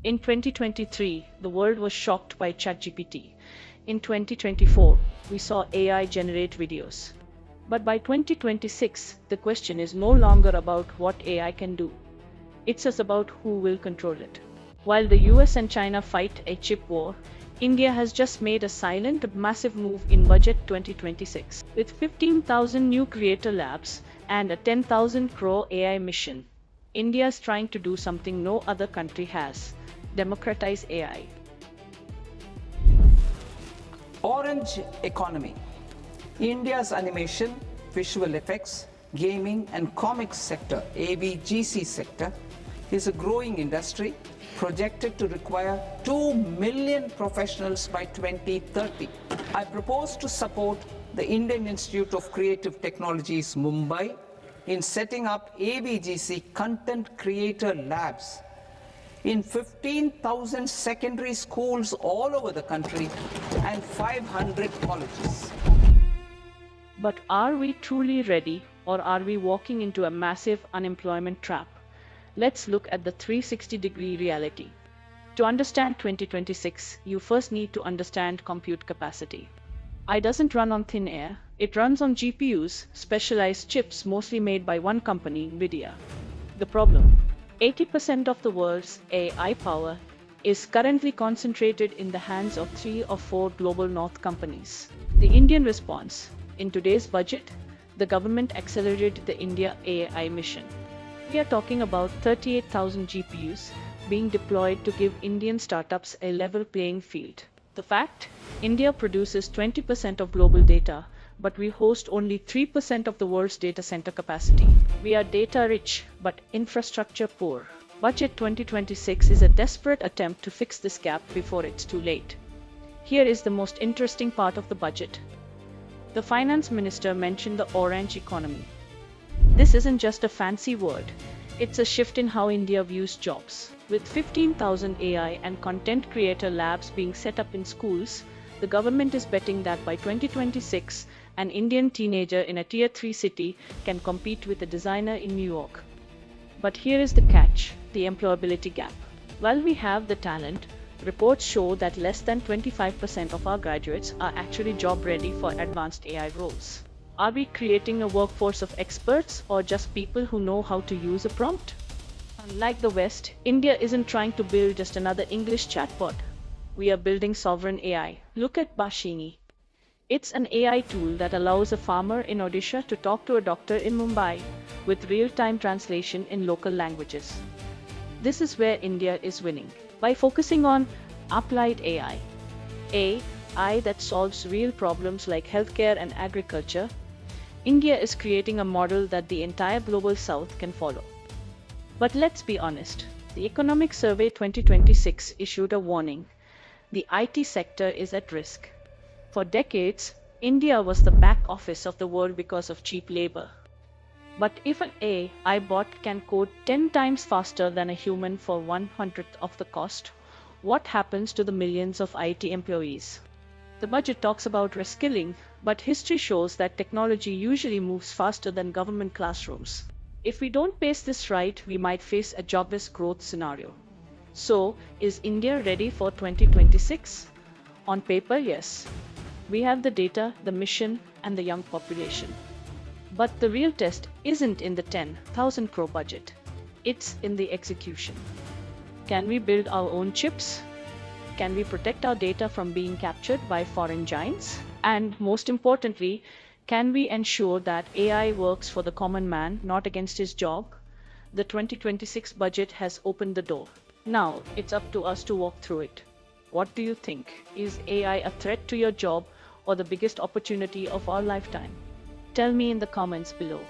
In 2023, the world was shocked by ChatGPT. In 2024, we saw AI generate videos. But by 2026, the question is no longer about what AI can do. It's just about who will control it. While the US and China fight a chip war, India has just made a silent but massive move in Budget 2026. With 15,000 new creator labs and a 10,000 crore AI mission, India is trying to do something no other country has: democratize AI. Orange economy. India's animation, visual effects, gaming and comics sector, AVGC sector, is a growing industry projected to require 2 million professionals by 2030. I propose to support the Indian Institute of Creative Technologies, Mumbai, in setting up AVGC content creator labs in 15,000 secondary schools all over the country and 500 colleges. But are we truly ready, or are we walking into a massive unemployment trap? Let's look at the 360-degree reality. To understand 2026, you first need to understand compute capacity. AI doesn't run on thin air, it runs on GPUs, specialized chips mostly made by one company, NVIDIA. The problem: 80% of the world's AI power is currently concentrated in the hands of 3 or 4 global north companies. The Indian response: in today's budget, the government accelerated the India AI mission. We are talking about 38,000 GPUs being deployed to give Indian startups a level playing field. The fact: India produces 20% of global data, but we host only 3% of the world's data center capacity. We are data rich, but infrastructure poor. Budget 2026 is a desperate attempt to fix this gap before it's too late. Here is the most interesting part of the budget. The finance minister mentioned the orange economy. This isn't just a fancy word, it's a shift in how India views jobs. With 15,000 AI and content creator labs being set up in schools, the government is betting that by 2026, an Indian teenager in a Tier 3 city can compete with a designer in New York. But here is the catch: the employability gap. While we have the talent, reports show that less than 25% of our graduates are actually job ready for advanced AI roles. Are we creating a workforce of experts or just people who know how to use a prompt? Unlike the West, India isn't trying to build just another English chatbot. We are building sovereign AI. Look at Bhashini. It's an AI tool that allows a farmer in Odisha to talk to a doctor in Mumbai with real-time translation in local languages. This is where India is winning. By focusing on applied AI that solves real problems like healthcare and agriculture, India is creating a model that the entire global south can follow. But let's be honest, the Economic Survey 2026 issued a warning: the IT sector is at risk. For decades, India was the back office of the world because of cheap labor. But if an AI bot can code 10 times faster than a human for 1/100th of the cost, what happens to the millions of IT employees? The budget talks about reskilling, but history shows that technology usually moves faster than government classrooms. If we don't pace this right, we might face a jobless growth scenario. So, is India ready for 2026? On paper, yes. We have the data, the mission, and the young population. But the real test isn't in the 10,000 crore budget. It's in the execution. Can we build our own chips? Can we protect our data from being captured by foreign giants? And most importantly, can we ensure that AI works for the common man, not against his job? The 2026 budget has opened the door. Now, it's up to us to walk through it. What do you think? Is AI a threat to your job or the biggest opportunity of our lifetime? Tell me in the comments below.